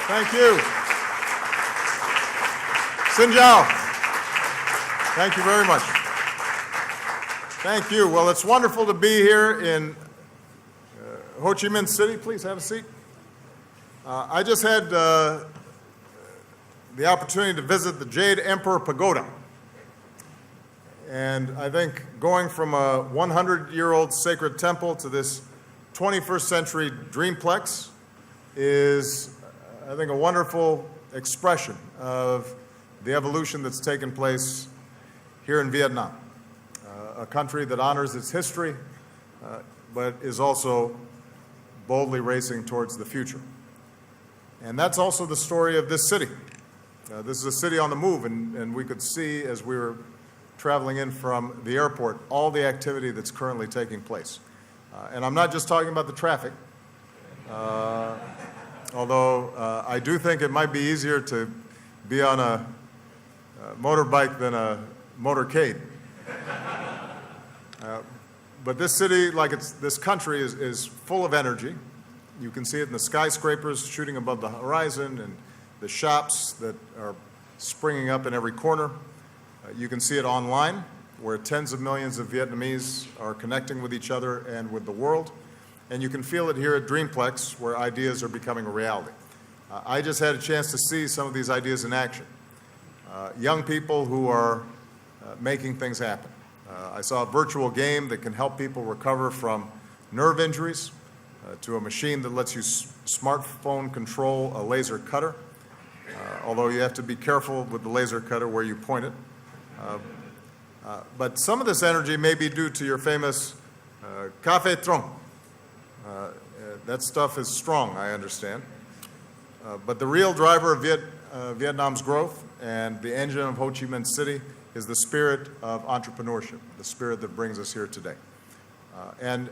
Thank you. Xin chào. Thank you very much. Thank you. Well, it's wonderful to be here in Ho Chi Minh City. Please have a seat. I just had the opportunity to visit the Jade Emperor Pagoda. And I think going from a 100-year-old sacred temple to this 21st century dreamplex is, I think, a wonderful expression of the evolution that's taken place here in Vietnam, a country that honors its history, but is also boldly racing towards the future. And that's also the story of this city. This is a city on the move, and we could see as we were traveling in from the airport all the activity that's currently taking place. And I'm not just talking about the traffic, although I do think it might be easier to be on a motorbike than a motorcade. But this city, like this country, is full of energy. You can see it in the skyscrapers shooting above the horizon and the shops that are springing up in every corner. You can see it online, where tens of millions of Vietnamese are connecting with each other and with the world. And you can feel it here at Dreamplex, where ideas are becoming a reality. I just had a chance to see some of these ideas in action. Young people who are making things happen. I saw a virtual game that can help people recover from nerve injuries, to a machine that lets you smartphone control a laser cutter, although you have to be careful with the laser cutter where you point it. But some of this energy may be due to your famous café trong. That stuff is strong, I understand. But the real driver of Vietnam's growth and the engine of Ho Chi Minh City is the spirit of entrepreneurship, the spirit that brings us here today. And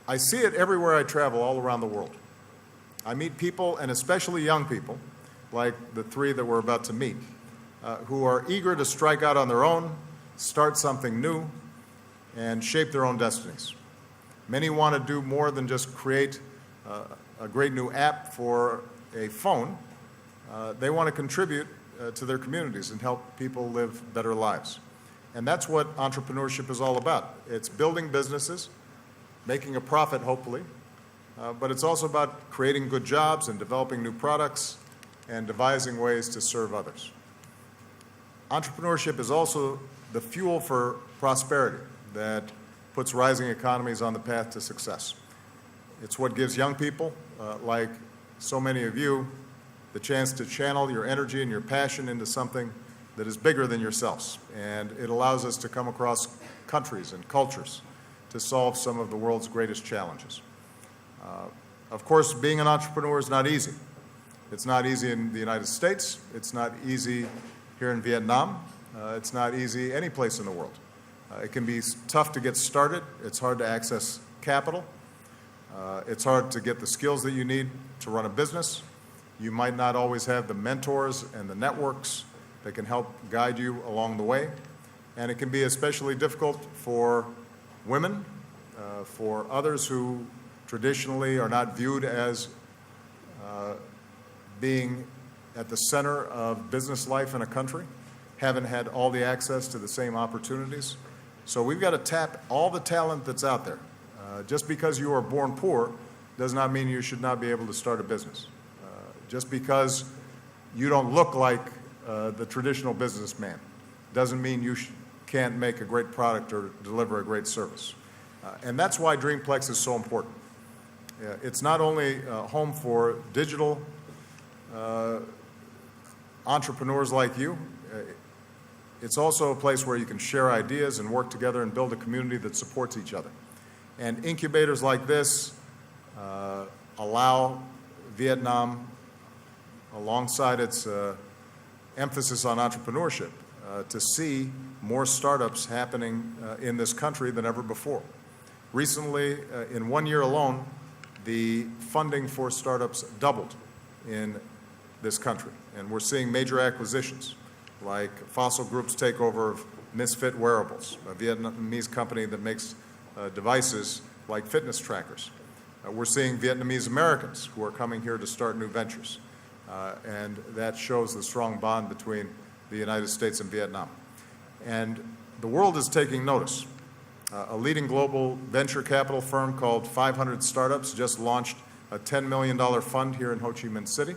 I see it everywhere I travel all around the world. I meet people, and especially young people, like the three that we're about to meet, who are eager to strike out on their own, start something new, and shape their own destinies. Many want to do more than just create a great new app for a phone. They want to contribute to their communities and help people live better lives. And that's what entrepreneurship is all about. It's building businesses, making a profit, hopefully, but it's also about creating good jobs and developing new products and devising ways to serve others. Entrepreneurship is also the fuel for prosperity that puts rising economies on the path to success. It's what gives young people, like so many of you, the chance to channel your energy and your passion into something that is bigger than yourselves. And it allows us to come across countries and cultures to solve some of the world's greatest challenges. Of course, being an entrepreneur is not easy. It's not easy in the United States. It's not easy here in Vietnam. It's not easy any place in the world. It can be tough to get started. It's hard to access capital. It's hard to get the skills that you need to run a business. You might not always have the mentors and the networks that can help guide you along the way. And it can be especially difficult for women, for others who traditionally are not viewed as being at the center of business life in a country, haven't had all the access to the same opportunities. So we've got to tap all the talent that's out there. Just because you are born poor does not mean you should not be able to start a business. Just because you don't look like the traditional businessman doesn't mean you can't make a great product or deliver a great service. And that's why Dreamplex is so important. It's not only a home for digital entrepreneurs like you, it's also a place where you can share ideas and work together and build a community that supports each other. And incubators like this allow Vietnam, alongside its emphasis on entrepreneurship, to see more startups happening in this country than ever before. Recently, in 1 year alone, the funding for startups doubled in this country. And we're seeing major acquisitions, like Fossil Group's takeover of Misfit Wearables, a Vietnamese company that makes devices like fitness trackers. We're seeing Vietnamese Americans who are coming here to start new ventures. and that shows the strong bond between the United States and Vietnam. And the world is taking notice. A leading global venture capital firm called 500 Startups just launched a $10 million fund here in Ho Chi Minh City.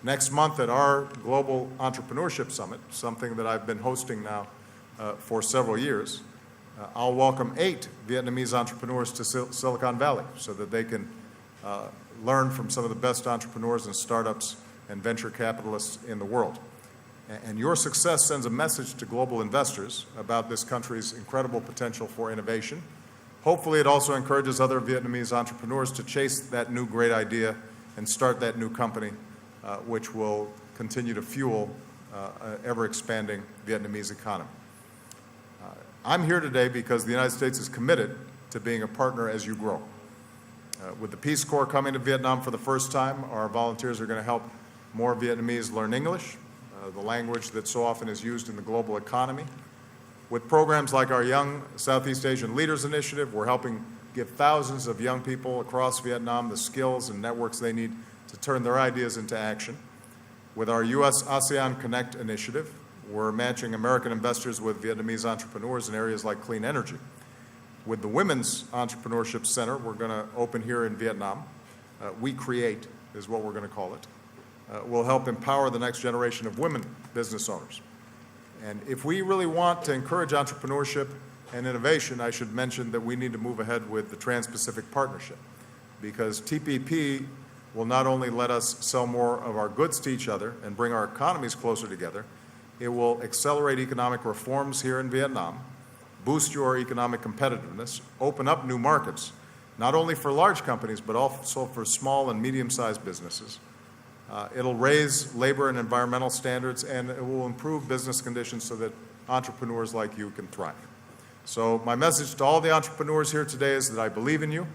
Next month at our Global Entrepreneurship Summit, something that I've been hosting now for several years, I'll welcome 8 Vietnamese entrepreneurs to Silicon Valley so that they can learn from some of the best entrepreneurs and startups and venture capitalists in the world. And your success sends a message to global investors about this country's incredible potential for innovation. Hopefully it also encourages other Vietnamese entrepreneurs to chase that new great idea and start that new company, which will continue to fuel an ever-expanding Vietnamese economy. I'm here today because the United States is committed to being a partner as you grow. With the Peace Corps coming to Vietnam for the first time, our volunteers are going to help more Vietnamese learn English, the language that so often is used in the global economy. With programs like our Young Southeast Asian Leaders Initiative, we're helping give thousands of young people across Vietnam the skills and networks they need to turn their ideas into action. With our U.S.-ASEAN Connect initiative, we're matching American investors with Vietnamese entrepreneurs in areas like clean energy. With the Women's Entrepreneurship Center we're going to open here in Vietnam, We Create is what we're going to call it, will help empower the next generation of women business owners. And if we really want to encourage entrepreneurship and innovation, I should mention that we need to move ahead with the Trans-Pacific Partnership, because TPP will not only let us sell more of our goods to each other and bring our economies closer together, it will accelerate economic reforms here in Vietnam, boost your economic competitiveness, open up new markets, not only for large companies, but also for small and medium-sized businesses. It'll raise labor and environmental standards, and it will improve business conditions so that entrepreneurs like you can thrive. So my message to all the entrepreneurs here today is that I believe in you,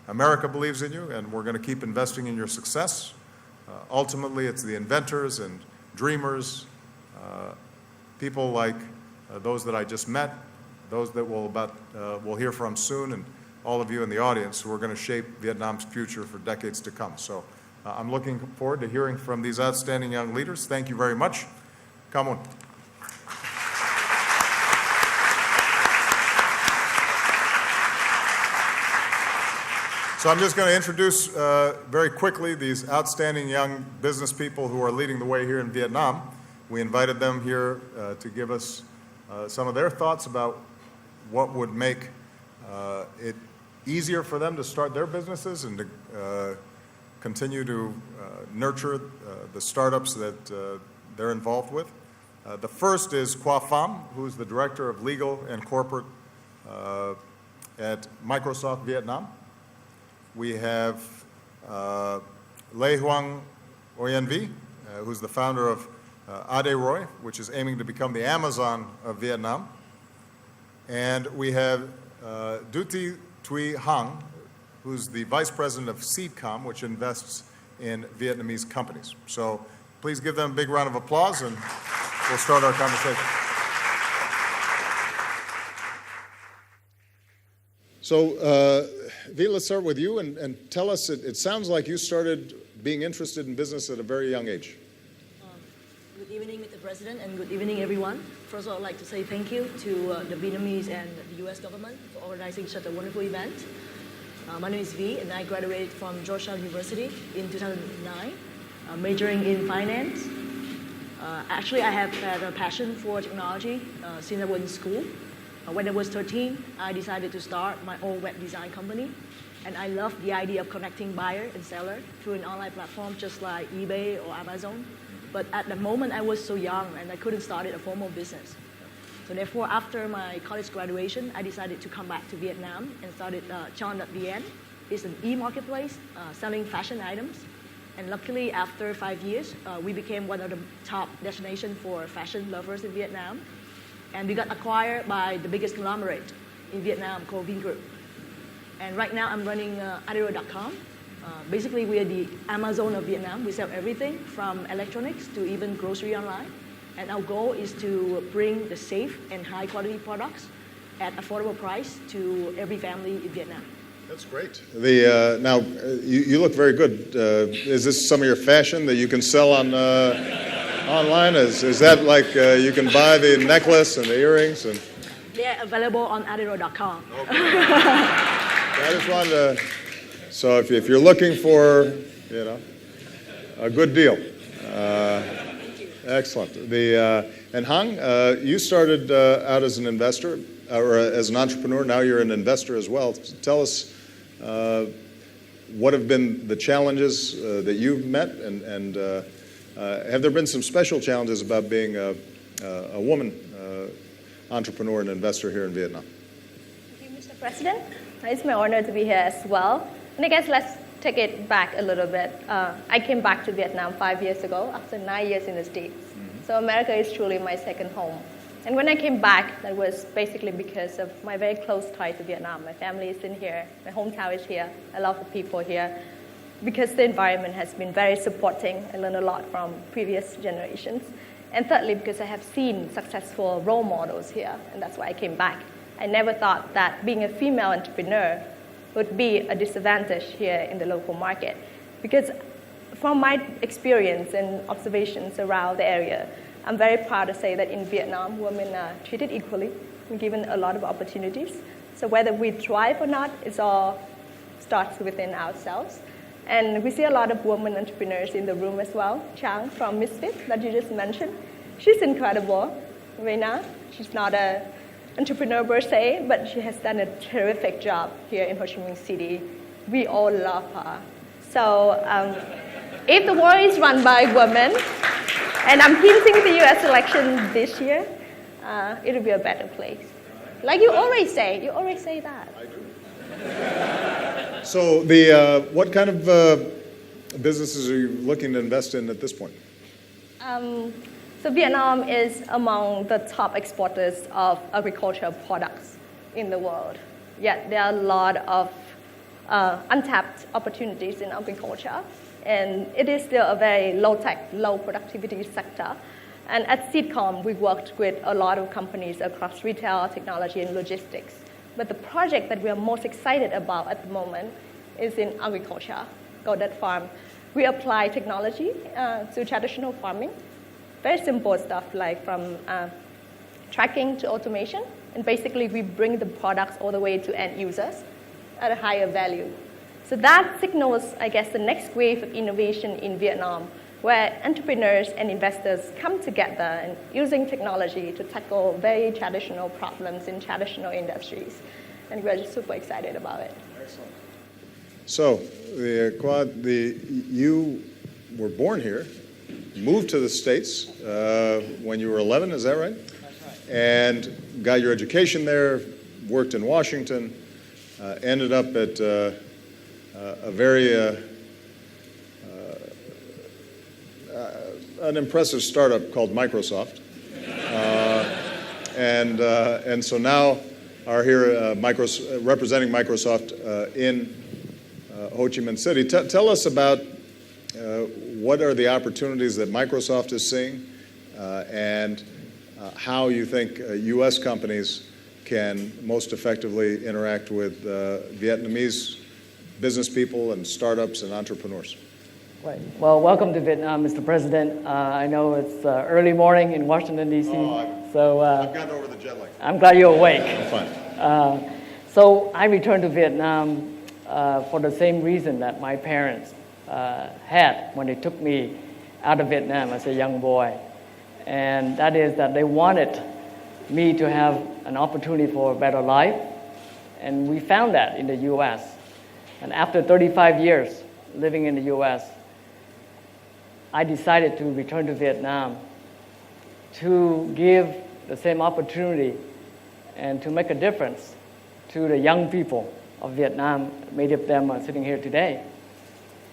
America believes in you, and we're going to keep investing in your success. Ultimately, it's the inventors and dreamers, people like those that I just met, those that we'll hear from soon, and all of you in the audience who are going to shape Vietnam's future for decades to come. So I'm looking forward to hearing from these outstanding young leaders. Thank you very much. Come on. So I'm just going to introduce very quickly these outstanding young business people who are leading the way here in Vietnam. We invited them here to give us some of their thoughts about what would make it easier for them to start their businesses and to continue to nurture the startups that they're involved with. The first is Qua Pham, who's the Director of Legal and Corporate at Microsoft Vietnam. We have Lê Hoang Oyen Vi, who's the founder of Ade Roy, which is aiming to become the Amazon of Vietnam. And we have Duty Thuy Hang, who's the Vice President of Seedcom, which invests in Vietnamese companies. So please give them a big round of applause, and we'll start our conversation. So, Vi, let's start with you and tell us, it sounds like you started being interested in business at a very young age. Good evening, Mr. President, and good evening, everyone. First of all, I'd like to say thank you to the Vietnamese and the U.S. government for organizing such a wonderful event. My name is Vi, and I graduated from Georgetown University in 2009, majoring in finance. Actually, I have had a passion for technology since I was in school. When I was 13, I decided to start my own web design company, and I loved the idea of connecting buyer and seller through an online platform just like eBay or Amazon. But at the moment, I was so young, and I couldn't start a formal business. So therefore, after my college graduation, I decided to come back to Vietnam and started Chon.vn. It's an e-marketplace selling fashion items. And luckily, after 5 years, we became one of the top destinations for fashion lovers in Vietnam. And we got acquired by the biggest conglomerate in Vietnam called Vingroup. And right now, I'm running Adero.com. Basically, we are the Amazon of Vietnam. We sell everything from electronics to even grocery online. And our goal is to bring the safe and high quality products at affordable price to every family in Vietnam. That's great. Now, you look very good. Is this some of your fashion that you can sell on online? Is that like you can buy the necklace and the earrings? And They're available on adiro.com. okay. I just wanted to. So if you're looking for, a good deal. Excellent. And Hang, you started out as an investor or as an entrepreneur. Now you're an investor as well. Tell us what have been the challenges that you've met, and have there been some special challenges about being a woman entrepreneur and investor here in Vietnam? Thank you, Mr. President. It's my honor to be here as well. And I guess let's take it back a little bit. I came back to Vietnam 5 years ago after 9 years in the States. Mm-hmm. So America is truly my second home. And when I came back, that was basically because of my very close tie to Vietnam. My family is in here. My hometown is here. I love the people here. Because the environment has been very supporting. I learned a lot from previous generations. And thirdly, because I have seen successful role models here. And that's why I came back. I never thought that being a female entrepreneur would be a disadvantage here in the local market. Because from my experience and observations around the area, I'm very proud to say that in Vietnam, women are treated equally and given a lot of opportunities. So whether we thrive or not, it all starts within ourselves. And we see a lot of women entrepreneurs in the room as well. Chang from Misfit that you just mentioned, she's incredible. Reina, she's not an entrepreneur per se, but she has done a terrific job here in Ho Chi Minh City. We all love her. So if the world is run by women, and I'm hinting the US election this year, it'll be a better place. Like you always say that. I do. So what kind of businesses are you looking to invest in at this point? So Vietnam is among the top exporters of agricultural products in the world. Yet there are a lot of untapped opportunities in agriculture. And it is still a very low-tech, low-productivity sector. And at Seedcom, we worked with a lot of companies across retail, technology, and logistics. But the project that we are most excited about at the moment is in agriculture, Godet Farm. We apply technology to traditional farming. Very simple stuff like from tracking to automation. And basically, we bring the products all the way to end users at a higher value. So that signals, I guess, the next wave of innovation in Vietnam, where entrepreneurs and investors come together and using technology to tackle very traditional problems in traditional industries. And we're just super excited about it. Excellent. So, you were born here, moved to the States when you were 11, is that right? That's right. And got your education there, worked in Washington, ended up at a very an impressive startup called Microsoft, and so now are here representing Microsoft in Ho Chi Minh City. Tell us about what are the opportunities that Microsoft is seeing, and how you think U.S. companies can most effectively interact with Vietnamese business people and startups and entrepreneurs. Right. Well, welcome to Vietnam, Mr. President. I know it's early morning in Washington, D.C. So I've gotten over the jet lag. I'm glad you're awake. I'm fine. So I returned to Vietnam for the same reason that my parents had when they took me out of Vietnam as a young boy. And that is that they wanted me to have an opportunity for a better life. And we found that in the U.S. And after 35 years living in the U.S., I decided to return to Vietnam to give the same opportunity and to make a difference to the young people of Vietnam. Many of them are sitting here today.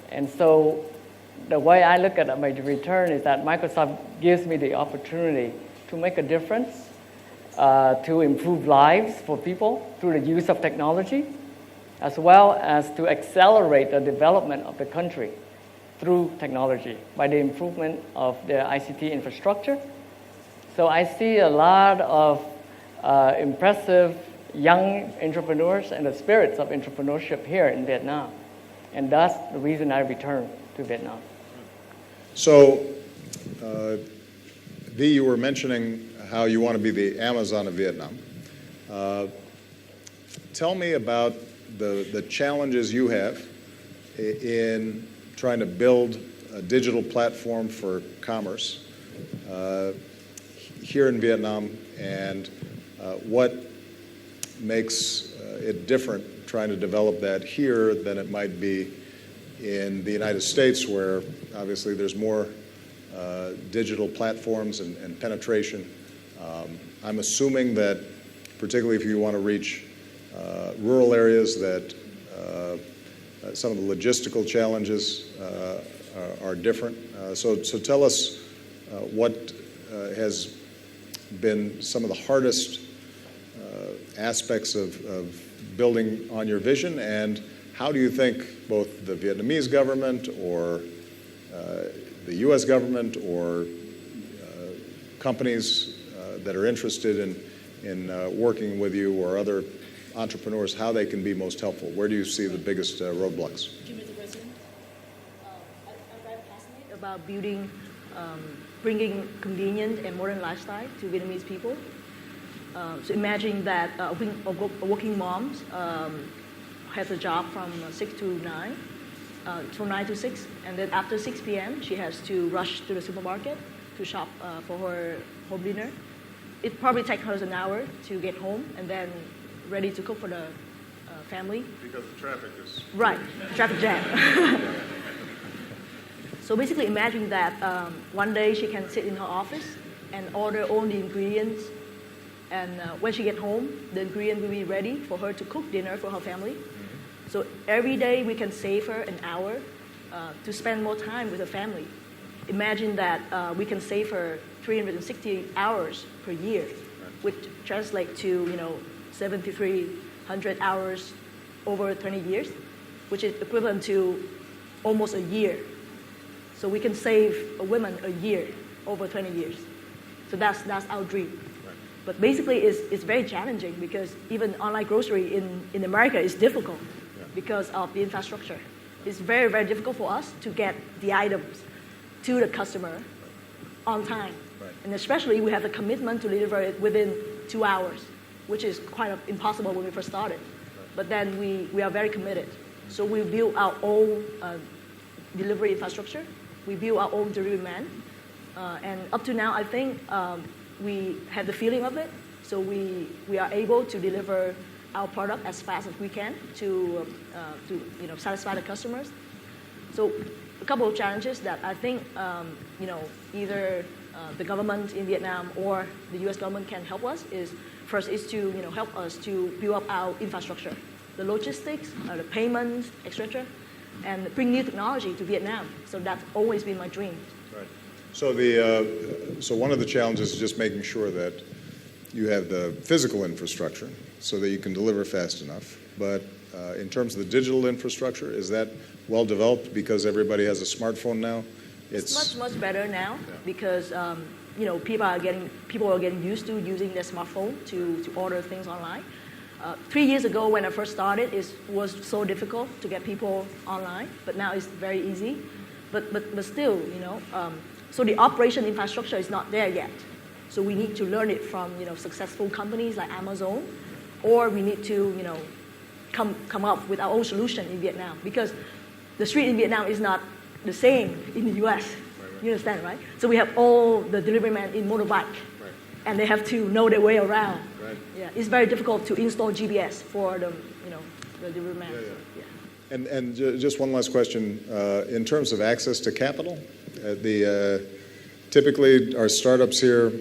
And so the way I look at my return is that Microsoft gives me the opportunity to make a difference, to improve lives for people through the use of technology, as well as to accelerate the development of the country through technology by the improvement of their ICT infrastructure. So I see a lot of impressive young entrepreneurs and the spirits of entrepreneurship here in Vietnam. And that's the reason I returned to Vietnam. So, V, you were mentioning how you want to be the Amazon of Vietnam. Tell me about the challenges you have in trying to build a digital platform for commerce here in Vietnam, and what makes it different trying to develop that here than it might be in the United States, where obviously there's more digital platforms and penetration. I'm assuming that, particularly if you want to reach rural areas, that some of the logistical challenges are different. So tell us what has been some of the hardest aspects of building on your vision, and how do you think both the Vietnamese government or the U.S. government or companies that are interested in working with you or other entrepreneurs, how they can be most helpful? Where do you see the biggest roadblocks? Mr. President, I'm very passionate about building, bringing convenient and modern lifestyle to Vietnamese people. So imagine that a working mom has a job from 6 to 9, from 9 to 6, and then after 6 p.m. she has to rush to the supermarket to shop for her home dinner. It probably takes her an hour to get home and then ready to cook for the family. Because the traffic is... Right, traffic jam. So basically imagine that one day she can sit in her office and order all the ingredients, and when she gets home, the ingredient will be ready for her to cook dinner for her family. Mm-hmm. So every day we can save her an hour to spend more time with her family. Imagine that we can save her 360 hours per year, which translates to 7,300 hours over 20 years, which is equivalent to almost a year. So we can save a woman a year over 20 years. So that's our dream. Right. But basically it's very challenging because even online grocery in America is difficult because of the infrastructure. It's very, very difficult for us to get the items to the customer on time. Right. And especially we have the commitment to deliver it within 2 hours, which is quite impossible when we first started. Right. But then we are very committed. So we build our own delivery infrastructure. We build our own delivery man. And up to now, I think we have the feeling of it. So we are able to deliver our product as fast as we can to satisfy the customers. So a couple of challenges that I think either the government in Vietnam or the U.S. government can help us is first is to help us to build up our infrastructure, the logistics, the payments, etc., and bring new technology to Vietnam. So that's always been my dream. Right. So so one of the challenges is just making sure that you have the physical infrastructure so that you can deliver fast enough. But in terms of the digital infrastructure, is that well developed because everybody has a smartphone now? It's much better now because people are getting used to using their smartphone to order things online. 3 years ago when I first started, it was so difficult to get people online, but now it's very easy. But still, so the operation infrastructure is not there yet. So we need to learn it from successful companies like Amazon, or we need to come up with our own solution in Vietnam, because the street in Vietnam is not the same in the U.S. Right. You understand, right? So we have all the delivery men in motorbike, and they have to know their way around. Right. Yeah, it's very difficult to install GPS for the delivery man. Yeah. And just one last question, in terms of access to capital, typically are startups here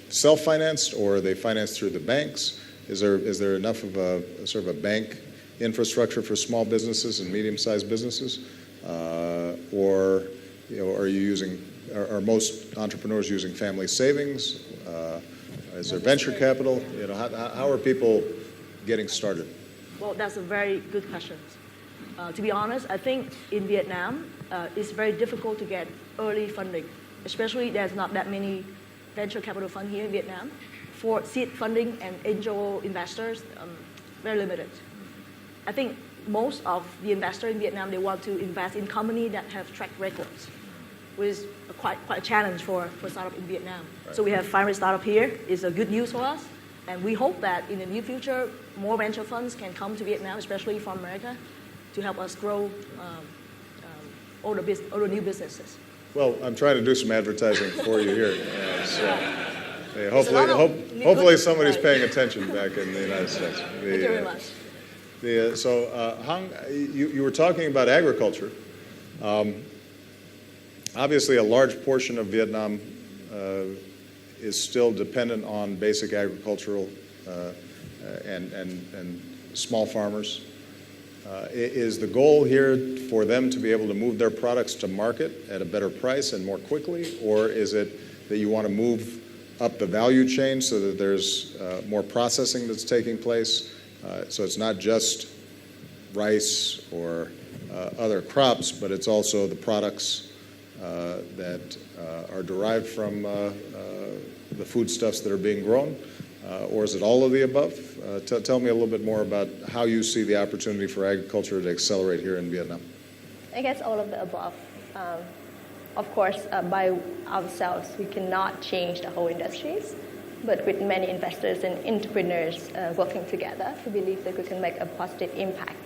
self-financed, or are they financed through the banks? Is there enough of a sort of a bank infrastructure for small businesses and medium-sized businesses, or are most entrepreneurs using family savings? Is there venture capital? How are people getting started? Well, that's a very good question. To be honest, I think in Vietnam, it's very difficult to get early funding. Especially there's not that many venture capital funds here in Vietnam for seed funding and angel investors, very limited. I think most of the investors in Vietnam, they want to invest in companies that have track records, which is quite a challenge for startup in Vietnam. Right. So we have 500 startup here. It's a good news for us. And we hope that in the near future, more venture funds can come to Vietnam, especially from America, to help us grow all the new businesses. Well, I'm trying to do some advertising for you here. Yeah, hopefully good- somebody's right. paying attention back in the United States. Thank you very much. Hang, you were talking about agriculture. Obviously, a large portion of Vietnam is still dependent on basic agricultural and small farmers. Is the goal here for them to be able to move their products to market at a better price and more quickly, or is it that you want to move up the value chain so that there's more processing that's taking place? So it's not just rice or other crops, but it's also the products that are derived from the foodstuffs that are being grown, or is it all of the above? Tell me a little bit more about how you see the opportunity for agriculture to accelerate here in Vietnam. I guess all of the above. Of course, by ourselves, we cannot change the whole industries, but with many investors and entrepreneurs working together, we believe that we can make a positive impact.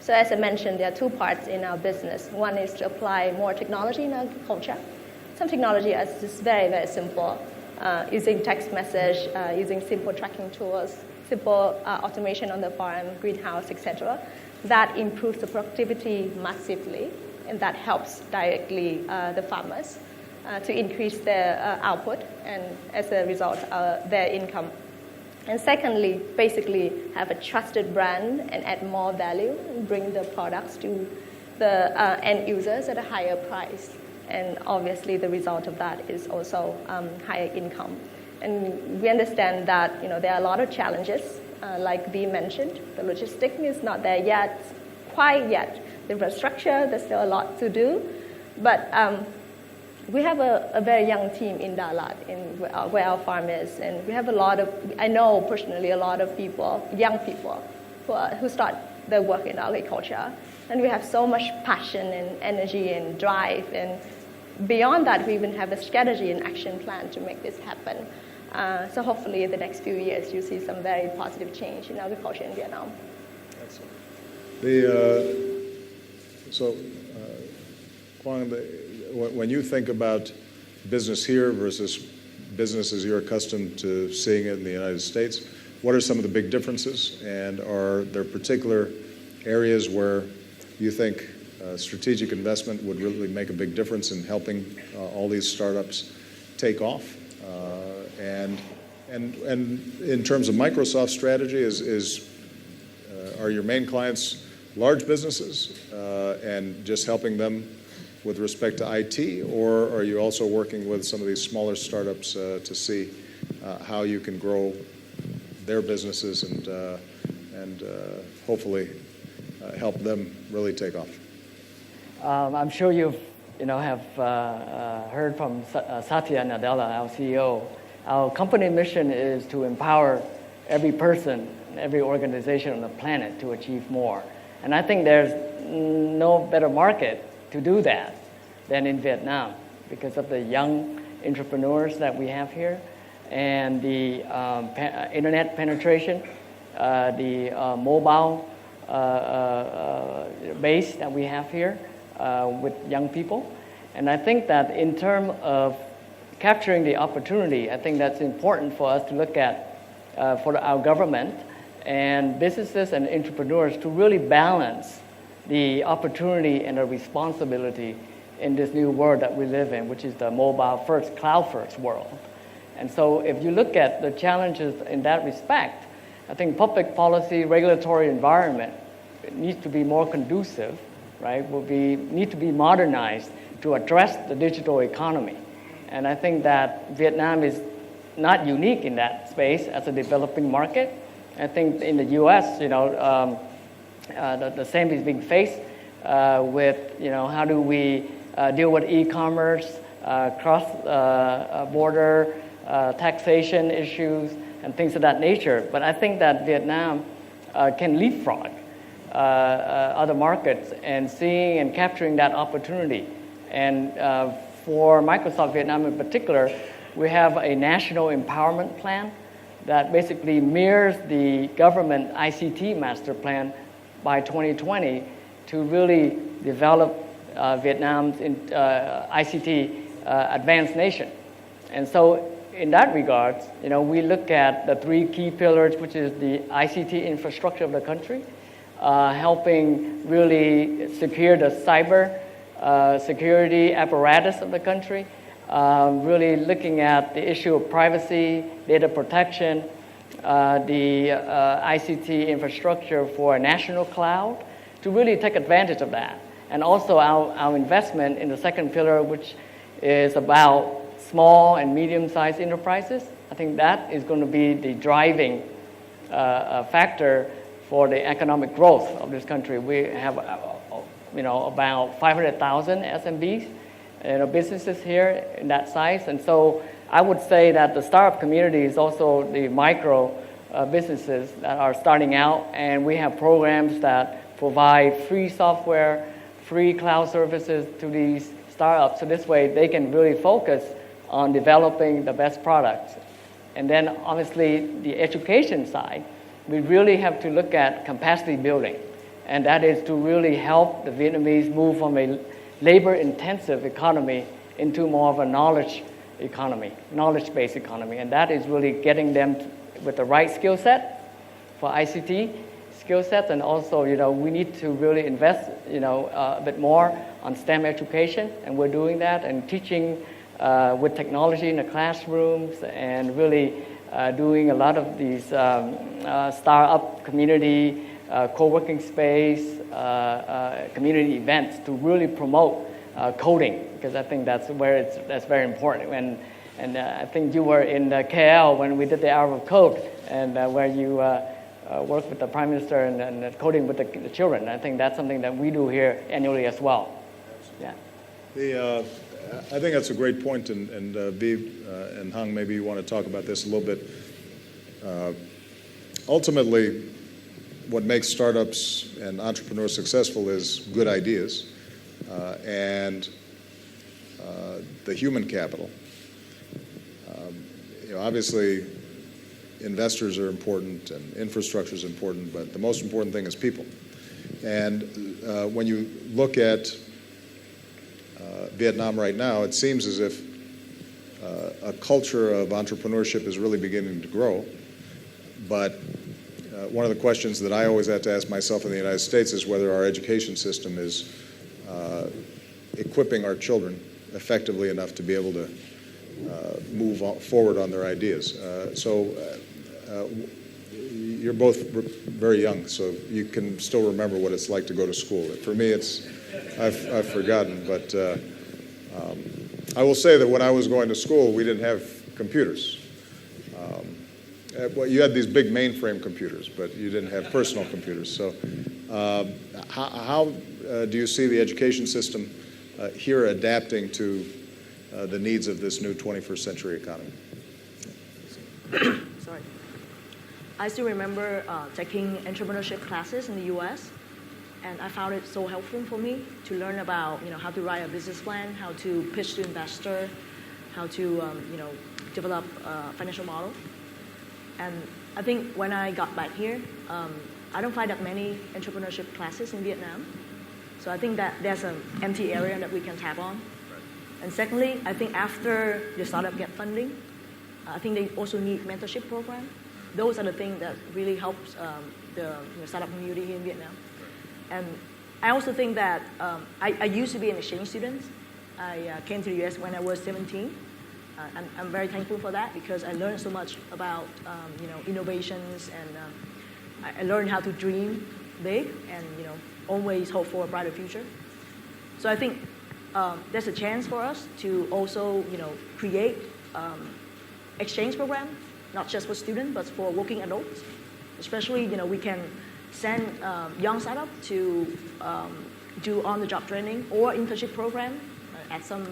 So as I mentioned, there are two parts in our business. One is to apply more technology in agriculture. Some technology is just very, very simple, using text message, using simple tracking tools, simple automation on the farm, greenhouse, etc. That improves the productivity massively, and that helps directly the farmers to increase their output and, as a result, their income. And secondly, basically have a trusted brand and add more value and bring the products to the end users at a higher price. And obviously, the result of that is also higher income. And we understand that there are a lot of challenges, like Bea mentioned. The logistics is not there yet, quite yet. The infrastructure, there's still a lot to do. But we have a very young team in Dalat, where our farm is. And we have I know personally a lot of people, young people, who start their work in agriculture. And we have so much passion and energy and drive. And beyond that, we even have a strategy and action plan to make this happen. So hopefully in the next few years, you'll see some very positive change in agriculture in Vietnam. Excellent. Quang, when you think about business here versus business as you're accustomed to seeing it in the United States, what are some of the big differences? And are there particular areas where you think strategic investment would really make a big difference in helping all these startups take off? And in terms of Microsoft's strategy, are your main clients large businesses and just helping them with respect to IT, or are you also working with some of these smaller startups to see how you can grow their businesses and hopefully help them really take off? I'm sure you have heard from Satya Nadella, our CEO. Our company mission is to empower every person, every organization on the planet to achieve more. And I think there's no better market to do that than in Vietnam because of the young entrepreneurs that we have here and the internet penetration, the mobile base that we have here with young people. And I think that in terms of capturing the opportunity, I think that's important for us to look at for our government and businesses and entrepreneurs to really balance the opportunity and the responsibility in this new world that we live in, which is the mobile first, cloud first world. And so if you look at the challenges in that respect, I think public policy, regulatory environment needs to be more conducive, right? Need to be modernized to address the digital economy. And I think that Vietnam is not unique in that space as a developing market. I think in the U.S., the same is being faced with, how do we deal with e-commerce, cross-border taxation issues, and things of that nature. But I think that Vietnam can leapfrog other markets and seeing and capturing that opportunity. And for Microsoft Vietnam in particular, we have a national empowerment plan that basically mirrors the government ICT master plan by 2020 to really develop Vietnam's ICT advanced nation. And so in that regard, we look at the three key pillars, which is the ICT infrastructure of the country, helping really secure the cyber security apparatus of the country, really looking at the issue of privacy, data protection, the ICT infrastructure for a national cloud, to really take advantage of that. And also our investment in the second pillar, which is about small and medium-sized enterprises. I think that is going to be the driving factor for the economic growth of this country. We have about 500,000 SMBs, businesses here in that size. And so I would say that the startup community is also the micro businesses that are starting out, and we have programs that provide free software, free cloud services to these startups. So this way they can really focus on developing the best products. And then obviously the education side, we really have to look at capacity building. And that is to really help the Vietnamese move from a labor-intensive economy into more of a knowledge economy, knowledge-based economy. And that is really getting them with the right skill set for ICT skill sets. And also, we need to really invest, a bit more on STEM education. And we're doing that and teaching with technology in the classrooms and really doing a lot of these startup community, co-working space, community events to really promote coding, because I think that's very important. And I think you were in KL when we did the Hour of Code, and where you worked with the Prime Minister and coding with the children. I think that's something that we do here annually as well. Yeah. I think that's a great point, and Viv and Hung, maybe you want to talk about this a little bit. Ultimately, what makes startups and entrepreneurs successful is good ideas and the human capital. Obviously, investors are important and infrastructure is important, but the most important thing is people. And when you look at Vietnam right now, it seems as if a culture of entrepreneurship is really beginning to grow. But one of the questions that I always have to ask myself in the United States is whether our education system is equipping our children effectively enough to be able to move forward on their ideas. You're both very young, so you can still remember what it's like to go to school. For me, I've forgotten, but I will say that when I was going to school, we didn't have computers. Well, you had these big mainframe computers, but you didn't have personal computers. So how do you see the education system here adapting to the needs of this new 21st century economy? Sorry. I still remember taking entrepreneurship classes in the U.S., and I found it so helpful for me to learn about how to write a business plan, how to pitch to investor, how to develop a financial model. And I think when I got back here, I don't find that many entrepreneurship classes in Vietnam. So I think that there's an empty area that we can tap on. And secondly, I think after the startup get funding, I think they also need mentorship program. Those are the things that really helps the startup community here in Vietnam. And I also think that I used to be an exchange student. I came to the US when I was 17. I'm very thankful for that because I learned so much about innovations, and I learned how to dream big and always hope for a brighter future. So I think there's a chance for us to also create exchange program, not just for students but for working adults. Especially we can send young startup to do on-the-job training or internship program at some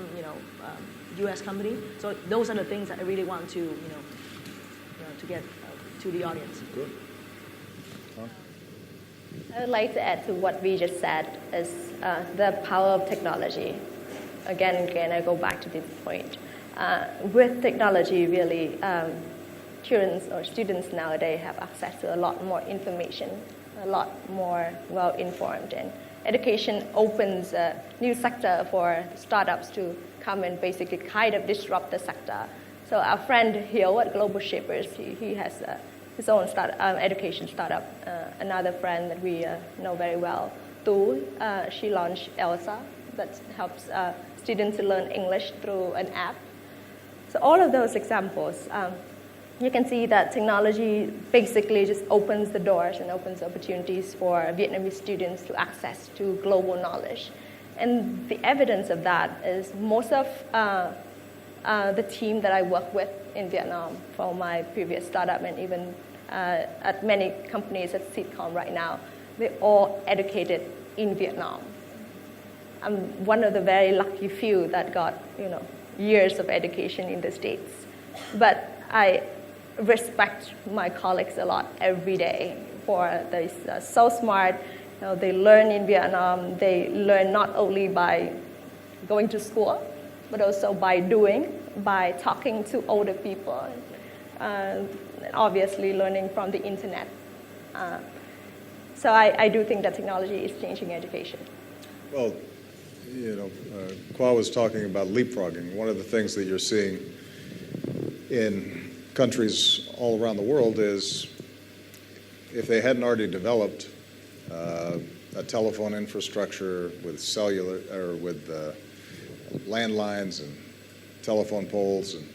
U.S. company. So those are the things that I really want to to get to the audience. Good. I would like to add to what we just said is the power of technology. Again and again, I go back to this point. With technology, really, students nowadays have access to a lot more information, a lot more well-informed, and education opens a new sector for startups to come and basically kind of disrupt the sector. So our friend here at Global Shapers, he has his own education startup. Another friend that we know very well, Tu, she launched Elsa, that helps students to learn English through an app. So all of those examples, you can see that technology basically just opens the doors and opens opportunities for Vietnamese students to access to global knowledge. And the evidence of that is most of the team that I work with in Vietnam for my previous startup and even at many companies at Sitcom right now, they're all educated in Vietnam. I'm one of the very lucky few that got, years of education in the States. But I respect my colleagues a lot every day for they're so smart. They learn in Vietnam. They learn not only by going to school, but also by doing, by talking to older people, obviously learning from the internet. So I do think that technology is changing education. Well, Kwa was talking about leapfrogging. One of the things that you're seeing in countries all around the world is if they hadn't already developed a telephone infrastructure with cellular or with landlines and telephone poles and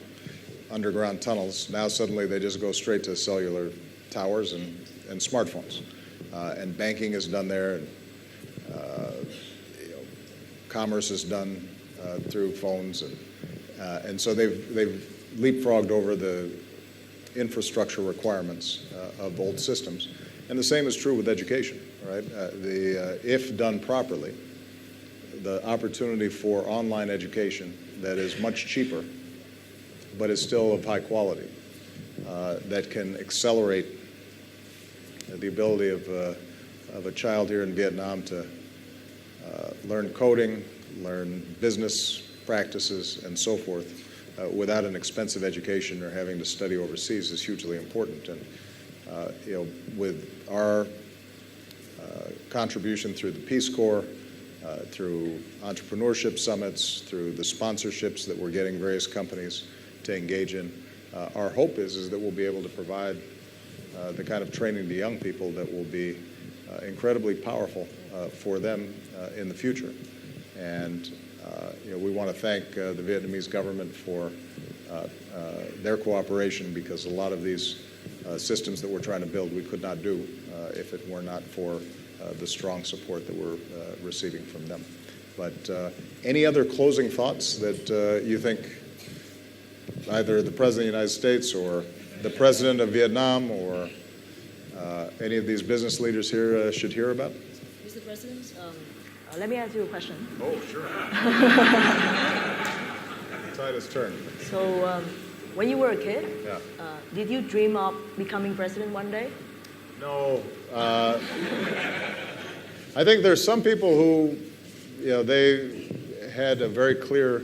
underground tunnels, now suddenly they just go straight to cellular towers and smartphones. And banking is done there, and commerce is done through phones, and so they've leapfrogged over the infrastructure requirements of old systems. And the same is true with education, right? If done properly, the opportunity for online education that is much cheaper, but is still of high quality, that can accelerate the ability of a child here in Vietnam to learn coding, learn business practices, and so forth, without an expensive education or having to study overseas is hugely important. And with our contribution through the Peace Corps, through entrepreneurship summits, through the sponsorships that we're getting various companies to engage in, our hope is that we'll be able to provide the kind of training to young people that will be incredibly powerful for them in the future. And we want to thank the Vietnamese government for their cooperation, because a lot of these systems that we're trying to build we could not do if it were not for the strong support that we're receiving from them. But any other closing thoughts that you think either the President of the United States or the President of Vietnam or any of these business leaders here should hear about? Mr. President, let me ask you a question. Oh, sure. Tide has turned. So when you were a kid, Yeah. Did you dream of becoming president one day? No. I think there's some people who, they had a very clear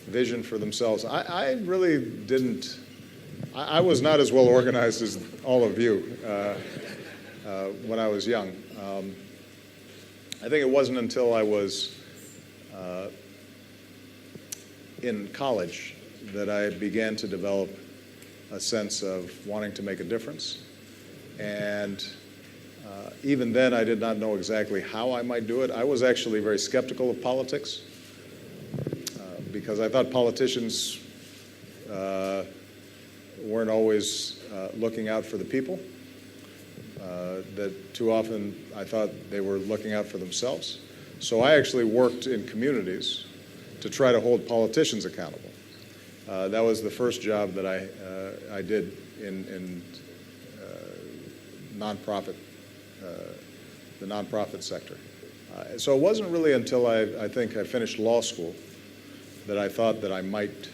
vision for themselves. I really didn't. I was not as well organized as all of you when I was young. I think it wasn't until I was in college that I began to develop a sense of wanting to make a difference. And even then, I did not know exactly how I might do it. I was actually very skeptical of politics because I thought politicians weren't always looking out for the people, that too often I thought they were looking out for themselves. So I actually worked in communities to try to hold politicians accountable. That was the first job that I did in nonprofit, the nonprofit sector. So it wasn't really until I think I finished law school that I thought that I might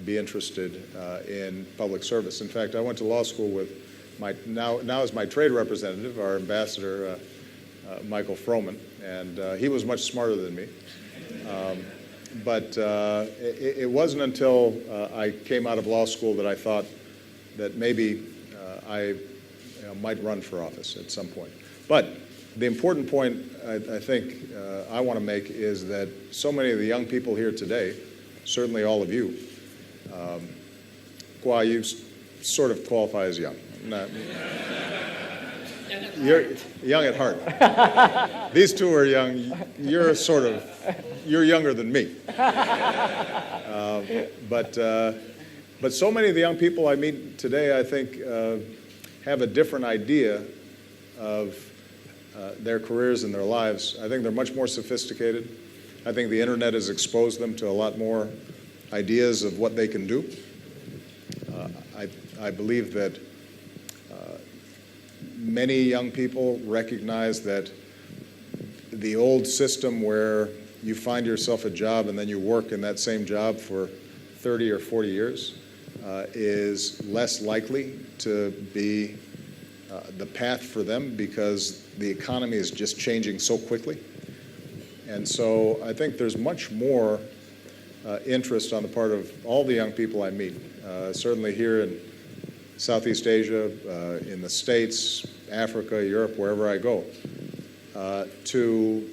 be interested in public service. In fact, I went to law school with now is my trade representative, our ambassador, Michael Froman, and he was much smarter than me. But it wasn't until I came out of law school that I thought that maybe I might run for office at some point. But the important point I think I want to make is that so many of the young people here today, certainly all of you, Kwa, you sort of qualify as young. You're young at heart. These two are young. You're younger than me. But so many of the young people I meet today, I think, have a different idea of their careers and their lives. I think they're much more sophisticated. I think the internet has exposed them to a lot more ideas of what they can do. I believe that many young people recognize that the old system where you find yourself a job and then you work in that same job for 30 or 40 years is less likely to be the path for them because the economy is just changing so quickly. And so I think there's much more interest on the part of all the young people I meet, certainly here in Southeast Asia, in the States, Africa, Europe, wherever I go, to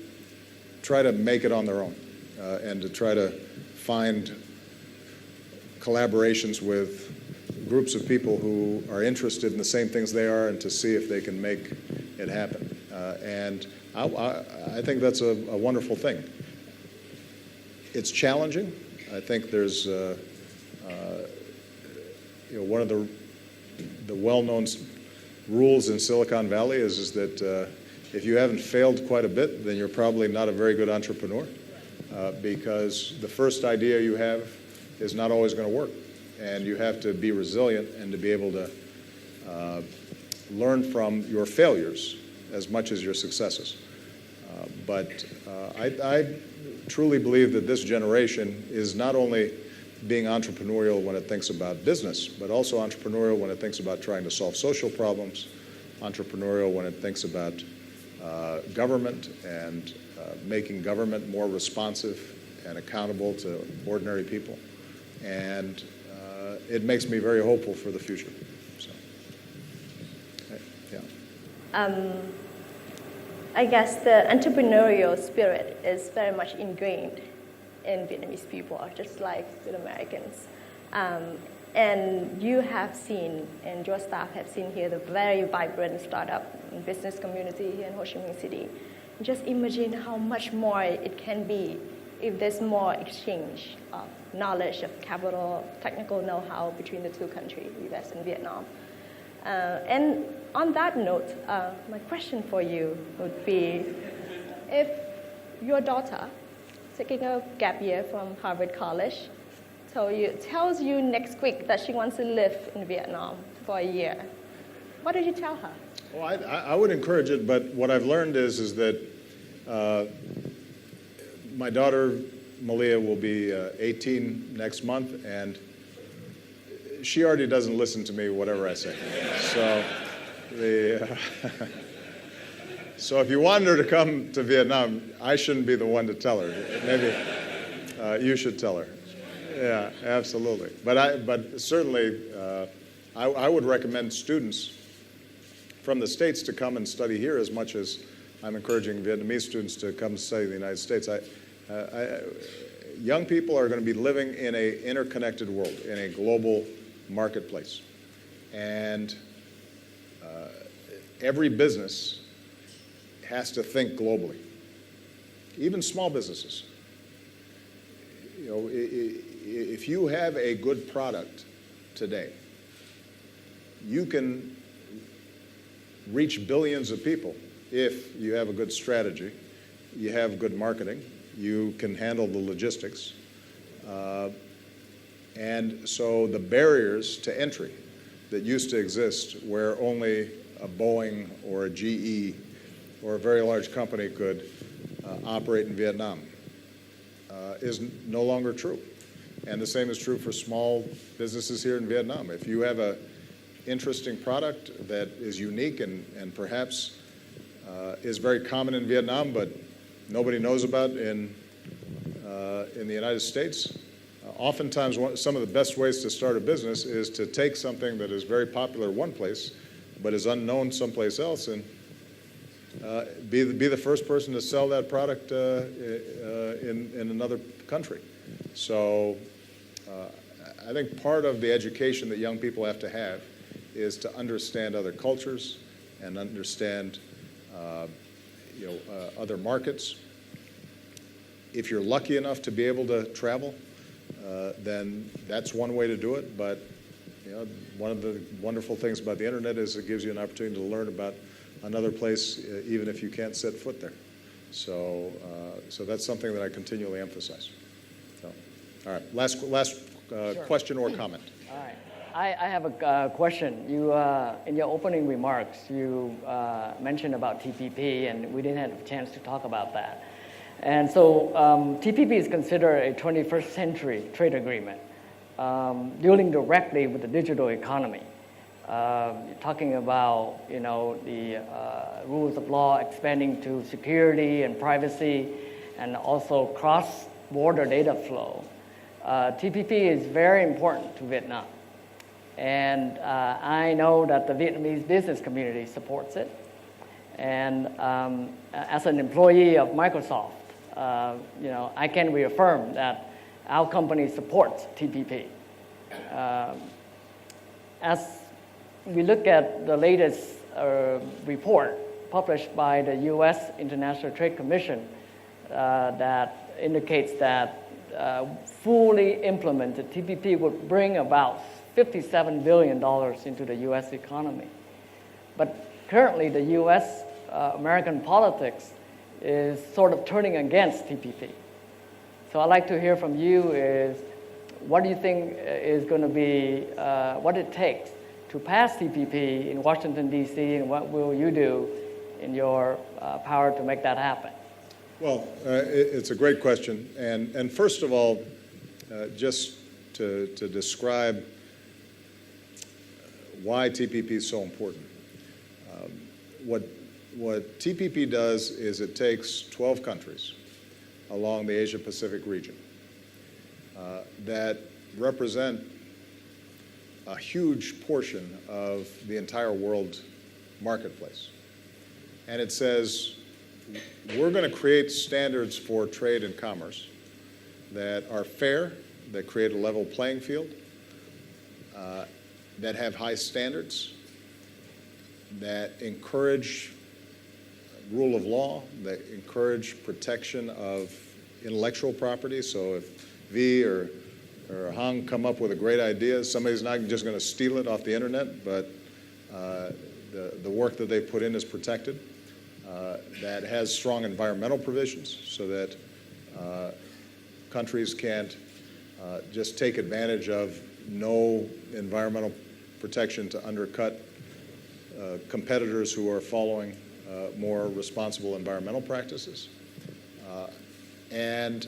try to make it on their own and to try to find collaborations with groups of people who are interested in the same things they are and to see if they can make it happen. And I think that's a wonderful thing. It's challenging. I think there's one of the well-known rules in Silicon Valley is that if you haven't failed quite a bit, then you're probably not a very good entrepreneur because the first idea you have is not always going to work. And you have to be resilient and to be able to learn from your failures as much as your successes. But I truly believe that this generation is not only being entrepreneurial when it thinks about business, but also entrepreneurial when it thinks about trying to solve social problems, entrepreneurial when it thinks about government and making government more responsive and accountable to ordinary people. And it makes me very hopeful for the future. So, yeah. I guess the entrepreneurial spirit is very much ingrained in Vietnamese people, just like with Americans. And you have seen, and your staff have seen here, the very vibrant startup and business community here in Ho Chi Minh City. Just imagine how much more it can be if there's more exchange of knowledge, of capital, technical know-how between the two countries, US and Vietnam. And on that note, my question for you would be, if your daughter, taking a gap year from Harvard College, tells you next week that she wants to live in Vietnam for a year, what would you tell her? Well, I would encourage it, but what I've learned is that my daughter, Malia, will be 18 next month, and she already doesn't listen to me, whatever I say. So, so if you want her to come to Vietnam, I shouldn't be the one to tell her. Maybe you should tell her. Yeah, absolutely. But certainly, I would recommend students from the States to come and study here as much as I'm encouraging Vietnamese students to come study in the United States. Young people are going to be living in an interconnected world, in a global marketplace. And every business has to think globally, even small businesses. You know, if you have a good product today, you can reach billions of people if you have a good strategy, you have good marketing, you can handle the logistics. And so the barriers to entry that used to exist where only a Boeing or a GE or a very large company could operate in Vietnam is no longer true. And the same is true for small businesses here in Vietnam. If you have interesting product that is unique and perhaps is very common in Vietnam, but nobody knows about in the United States. Oftentimes, some of the best ways to start a business is to take something that is very popular one place, but is unknown someplace else, and be the first person to sell that product in another country. So I think part of the education that young people have to have is to understand other cultures and understand other markets. If you're lucky enough to be able to travel, then that's one way to do it. But one of the wonderful things about the internet is it gives you an opportunity to learn about another place, even if you can't set foot there. So that's something that I continually emphasize. So, all right, last Sure. question or comment. All right. I have a question. You, in your opening remarks, you mentioned about TPP, and we didn't have a chance to talk about that. And so TPP is considered a 21st century trade agreement dealing directly with the digital economy. Talking about the rules of law expanding to security and privacy, and also cross-border data flow. TPP is very important to Vietnam, and I know that the Vietnamese business community supports it. And as an employee of Microsoft, I can reaffirm that our company supports TPP. As we look at the latest report published by the U.S. International Trade Commission that indicates that fully implemented TPP would bring about $57 billion into the U.S. economy. But currently the U.S. American politics is sort of turning against TPP. So I'd like to hear from you is, what do you think is going to be, what it takes to pass TPP in Washington, D.C., and what will you do in your power to make that happen? Well, it's a great question. And first of all, just to describe why TPP is so important. What TPP does is it takes 12 countries along the Asia-Pacific region that represent a huge portion of the entire world marketplace. And it says, we're going to create standards for trade and commerce that are fair, that create a level playing field, that have high standards, that encourage rule of law, that encourage protection of intellectual property. So if V or Hong come up with a great idea, somebody's not just going to steal it off the internet, but the work that they put in is protected. That has strong environmental provisions so that countries can't just take advantage of no environmental protection to undercut competitors who are following more responsible environmental practices. And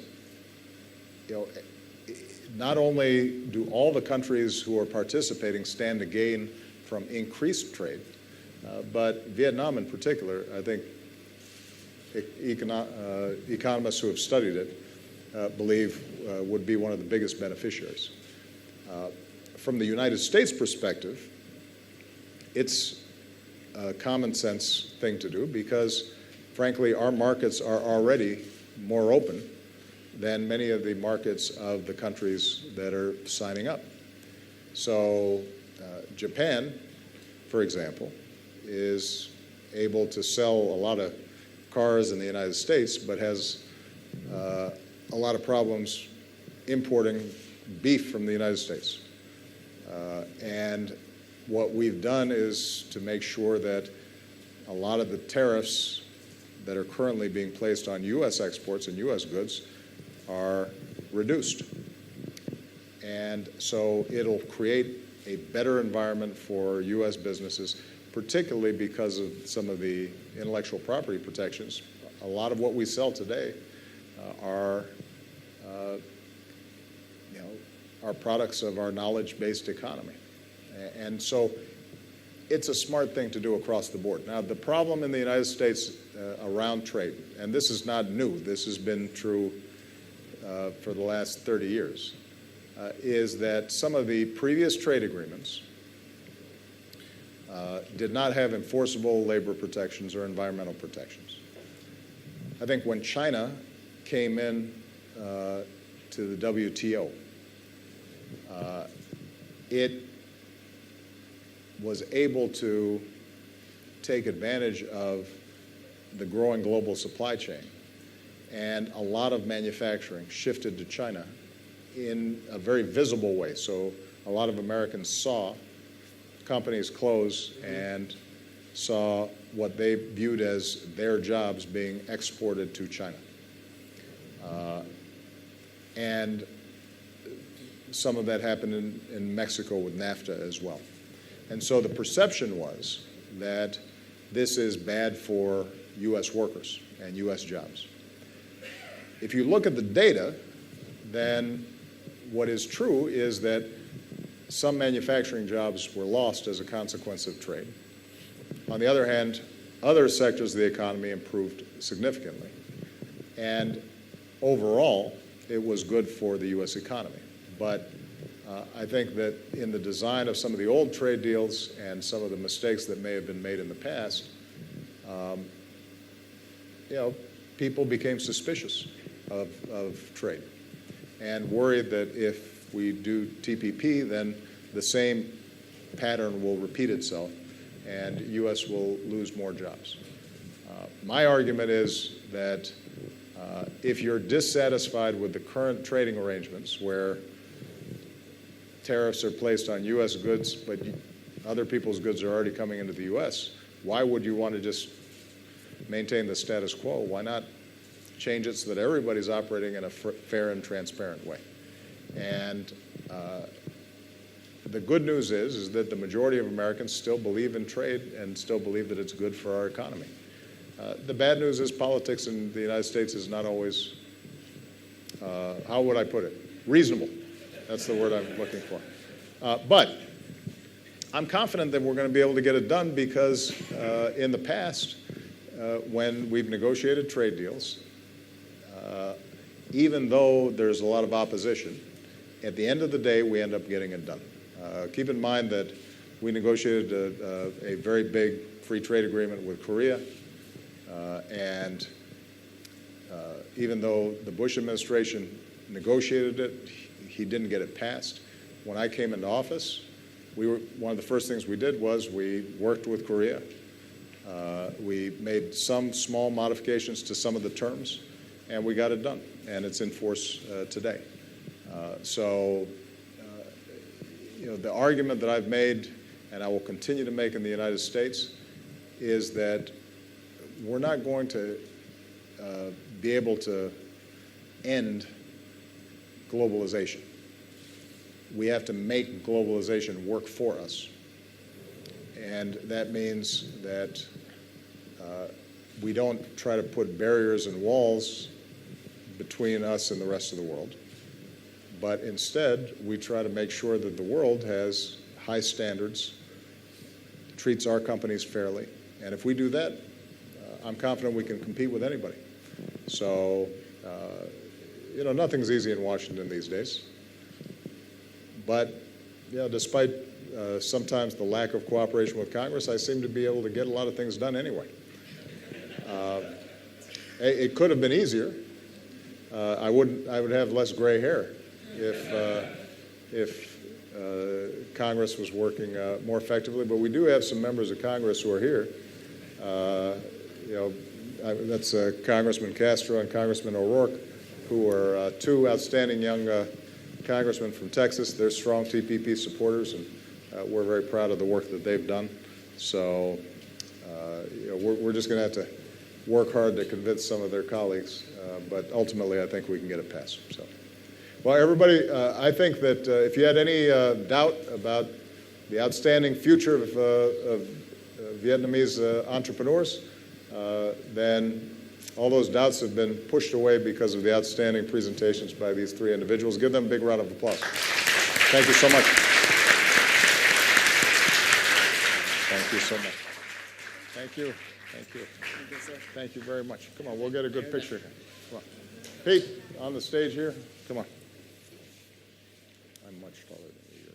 not only do all the countries who are participating stand to gain from increased trade, but Vietnam in particular, I think economists who have studied it believe would be one of the biggest beneficiaries. From the United States perspective, it's a common sense thing to do because, frankly, our markets are already more open than many of the markets of the countries that are signing up. So Japan, for example, is able to sell a lot of cars in the United States, but has a lot of problems importing beef from the United States. And what we've done is to make sure that a lot of the tariffs that are currently being placed on U.S. exports and U.S. goods are reduced. And so it'll create a better environment for U.S. businesses, particularly because of some of the intellectual property protections. A lot of what we sell today are products of our knowledge-based economy. And so it's a smart thing to do across the board. Now, the problem in the United States around trade, and this is not new, this has been true for the last 30 years, is that some of the previous trade agreements did not have enforceable labor protections or environmental protections. I think when China came in to the WTO, it was able to take advantage of the growing global supply chain, and a lot of manufacturing shifted to China in a very visible way. So a lot of Americans saw companies close and saw what they viewed as their jobs being exported to China. And some of that happened in Mexico with NAFTA as well. And so the perception was that this is bad for U.S. workers and U.S. jobs. If you look at the data, then what is true is that some manufacturing jobs were lost as a consequence of trade. On the other hand, other sectors of the economy improved significantly. And overall, it was good for the U.S. economy. But I think that in the design of some of the old trade deals and some of the mistakes that may have been made in the past, people became suspicious of trade and worried that if we do TPP, then the same pattern will repeat itself and U.S. will lose more jobs. My argument is that if you're dissatisfied with the current trading arrangements where tariffs are placed on U.S. goods, but other people's goods are already coming into the U.S., why would you want to just maintain the status quo? Why not change it so that everybody's operating in a fair and transparent way? And the good news is that the majority of Americans still believe in trade and still believe that it's good for our economy. The bad news is politics in the United States is not always, how would I put it, reasonable. That's the word I'm looking for. But I'm confident that we're going to be able to get it done because in the past, when we've negotiated trade deals, even though there's a lot of opposition, at the end of the day, we end up getting it done. Keep in mind that we negotiated a very big free trade agreement with Korea, and even though the Bush administration negotiated it, he didn't get it passed. When I came into office, one of the first things we did was we worked with Korea. We made some small modifications to some of the terms, and we got it done, and it's in force today. The argument that I've made, and I will continue to make in the United States, is that we're not going to be able to end globalization. We have to make globalization work for us. And that means that we don't try to put barriers and walls between us and the rest of the world, but instead we try to make sure that the world has high standards, treats our companies fairly, and if we do that, I'm confident we can compete with anybody. So, nothing's easy in Washington these days, but despite sometimes the lack of cooperation with Congress, I seem to be able to get a lot of things done anyway. It could have been easier. I would have less gray hair if Congress was working more effectively. But we do have some members of Congress who are here. That's Congressman Castro and Congressman O'Rourke, who are two outstanding young congressmen from Texas. They're strong TPP supporters, and we're very proud of the work that they've done. So we're just going to have to work hard to convince some of their colleagues, but ultimately I think we can get it passed. So, well, everybody, I think that if you had any doubt about the outstanding future of Vietnamese entrepreneurs, then all those doubts have been pushed away because of the outstanding presentations by these three individuals. Give them a big round of applause. Thank you so much. Thank you so much. Thank you. Thank you. Thank you very much. Come on, we'll get a good picture here. Come on. Pete, on the stage here. Come on. I'm much taller than you.